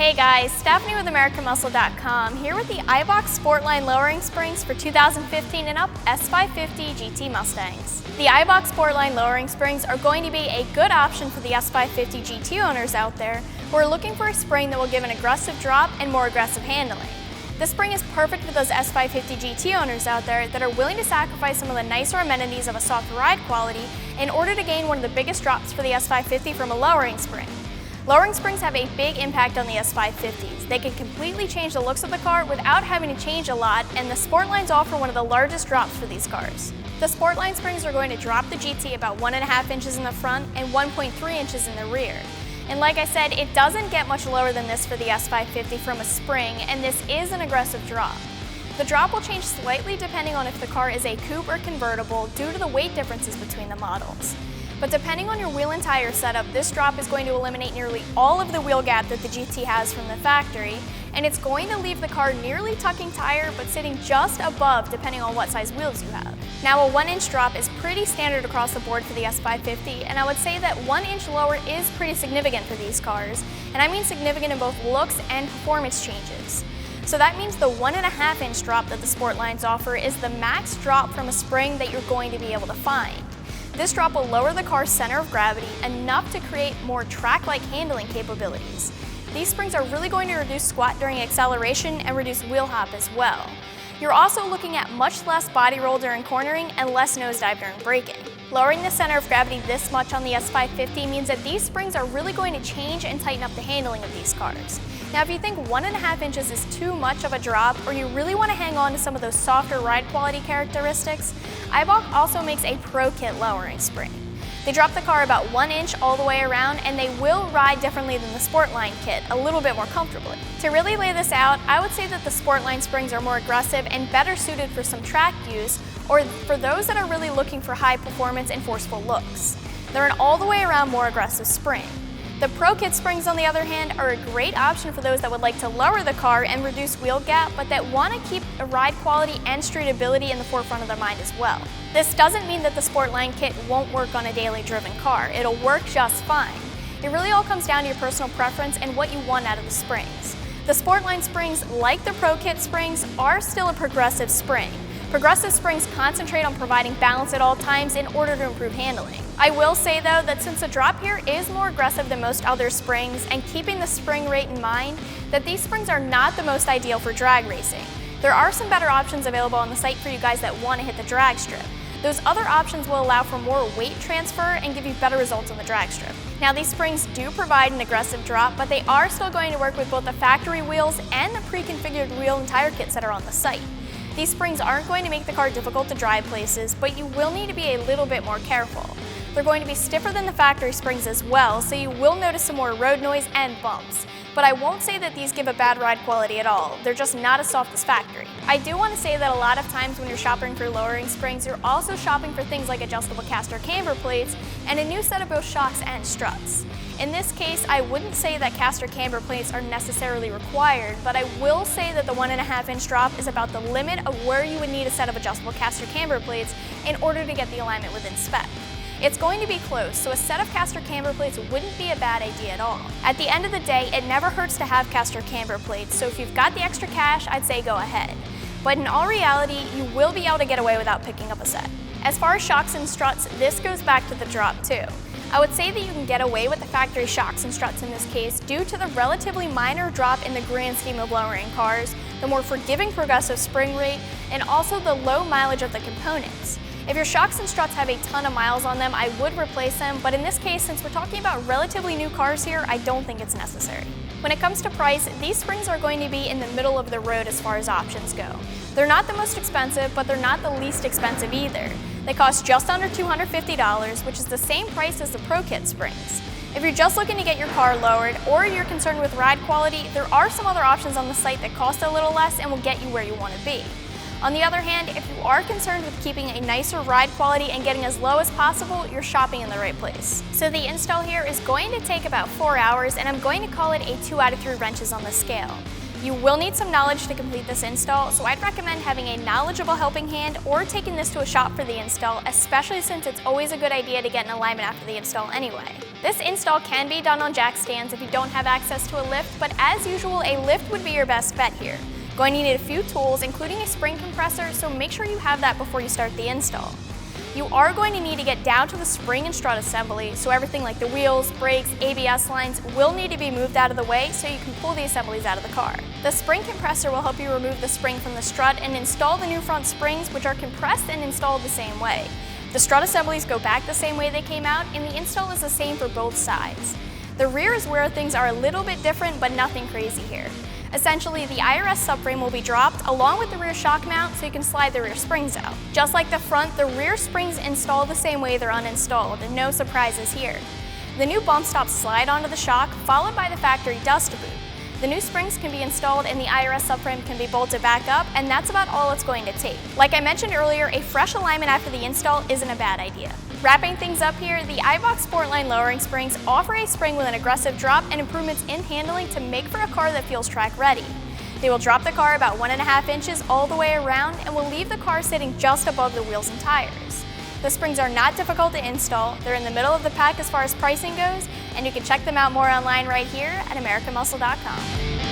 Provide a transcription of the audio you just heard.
Hey guys, Stephanie with AmericanMuscle.com here with the Eibach Sportline lowering springs for 2015 and up S550 GT Mustangs. The Eibach Sportline lowering springs are going to be a good option for the S550 GT owners out there who are looking for a spring that will give an aggressive drop and more aggressive handling. This spring is perfect for those S550 GT owners out there that are willing to sacrifice some of the nicer amenities of a soft ride quality in order to gain one of the biggest drops for the S550 from a lowering spring. Lowering springs have a big impact on the S550s. They can completely change the looks of the car without having to change a lot, and the Sportlines offer one of the largest drops for these cars. The Sportline springs are going to drop the GT about 1.5 inches in the front and 1.3 inches in the rear. And like I said, it doesn't get much lower than this for the S550 from a spring, and this is an aggressive drop. The drop will change slightly depending on if the car is a coupe or convertible due to the weight differences between the models. But depending on your wheel and tire setup, this drop is going to eliminate nearly all of the wheel gap that the GT has from the factory, and it's going to leave the car nearly tucking tire but sitting just above depending on what size wheels you have. Now, a 1-inch drop is pretty standard across the board for the S550, and I would say that 1 inch lower is pretty significant for these cars, and I mean significant in both looks and performance changes. So that means the 1.5 inch drop that the Sportlines offer is the max drop from a spring that you're going to be able to find. This drop will lower the car's center of gravity enough to create more track-like handling capabilities. These springs are really going to reduce squat during acceleration and reduce wheel hop as well. You're also looking at much less body roll during cornering and less nosedive during braking. Lowering the center of gravity this much on the S550 means that these springs are really going to change and tighten up the handling of these cars. Now, if you think 1.5 inches is too much of a drop, or you really want to hang on to some of those softer ride quality characteristics, Eibach also makes a Pro Kit lowering spring. They drop the car about 1 inch all the way around, and they will ride differently than the Sportline kit, a little bit more comfortably. To really lay this out, I would say that the Sportline springs are more aggressive and better suited for some track use, or for those that are really looking for high performance and forceful looks. They're an all the way around more aggressive spring. The Pro Kit springs, on the other hand, are a great option for those that would like to lower the car and reduce wheel gap, but that want to keep a ride quality and streetability in the forefront of their mind as well. This doesn't mean that the Sportline kit won't work on a daily driven car. It'll work just fine. It really all comes down to your personal preference and what you want out of the springs. The Sportline springs, like the Pro Kit springs, are still a progressive spring. Progressive springs concentrate on providing balance at all times in order to improve handling. I will say though that since the drop here is more aggressive than most other springs, and keeping the spring rate in mind, that these springs are not the most ideal for drag racing. There are some better options available on the site for you guys that want to hit the drag strip. Those other options will allow for more weight transfer and give you better results on the drag strip. Now, these springs do provide an aggressive drop, but they are still going to work with both the factory wheels and the pre-configured wheel and tire kits that are on the site. These springs aren't going to make the car difficult to drive places, but you will need to be a little bit more careful. They're going to be stiffer than the factory springs as well, so you will notice some more road noise and bumps. But I won't say that these give a bad ride quality at all. They're just not as soft as factory. I do want to say that a lot of times when you're shopping for lowering springs, you're also shopping for things like adjustable caster camber plates and a new set of both shocks and struts. In this case, I wouldn't say that caster camber plates are necessarily required, but I will say that the 1.5 inch drop is about the limit of where you would need a set of adjustable caster camber plates in order to get the alignment within spec. It's going to be close, so a set of caster camber plates wouldn't be a bad idea at all. At the end of the day, it never hurts to have caster camber plates, so if you've got the extra cash, I'd say go ahead. But in all reality, you will be able to get away without picking up a set. As far as shocks and struts, this goes back to the drop too. I would say that you can get away with the factory shocks and struts in this case due to the relatively minor drop in the grand scheme of lowering cars, the more forgiving progressive spring rate, and also the low mileage of the components. If your shocks and struts have a ton of miles on them, I would replace them, but in this case, since we're talking about relatively new cars here, I don't think it's necessary. When it comes to price, these springs are going to be in the middle of the road as far as options go. They're not the most expensive, but they're not the least expensive either. They cost just under $250, which is the same price as the Pro Kit springs. If you're just looking to get your car lowered, or you're concerned with ride quality, there are some other options on the site that cost a little less and will get you where you want to be. On the other hand, if you are concerned with keeping a nicer ride quality and getting as low as possible, you're shopping in the right place. So the install here is going to take about 4 hours, and I'm going to call it a 2 out of 3 wrenches on the scale. You will need some knowledge to complete this install, so I'd recommend having a knowledgeable helping hand or taking this to a shop for the install, especially since it's always a good idea to get an alignment after the install anyway. This install can be done on jack stands if you don't have access to a lift, but as usual, a lift would be your best bet here. Going to need a few tools, including a spring compressor, so make sure you have that before you start the install. You are going to need to get down to the spring and strut assembly, so everything like the wheels, brakes, ABS lines will need to be moved out of the way so you can pull the assemblies out of the car. The spring compressor will help you remove the spring from the strut and install the new front springs, which are compressed and installed the same way. The strut assemblies go back the same way they came out, and the install is the same for both sides. The rear is where things are a little bit different, but nothing crazy here. Essentially, the IRS subframe will be dropped along with the rear shock mount so you can slide the rear springs out. Just like the front, the rear springs install the same way they're uninstalled, and no surprises here. The new bump stops slide onto the shock, followed by the factory dust boot. The new springs can be installed and the IRS subframe can be bolted back up, and that's about all it's going to take. Like I mentioned earlier, a fresh alignment after the install isn't a bad idea. Wrapping things up here, the Eibach Sportline lowering springs offer a spring with an aggressive drop and improvements in handling to make for a car that feels track ready. They will drop the car about 1.5 inches all the way around and will leave the car sitting just above the wheels and tires. The springs are not difficult to install, they're in the middle of the pack as far as pricing goes, and you can check them out more online right here at AmericanMuscle.com.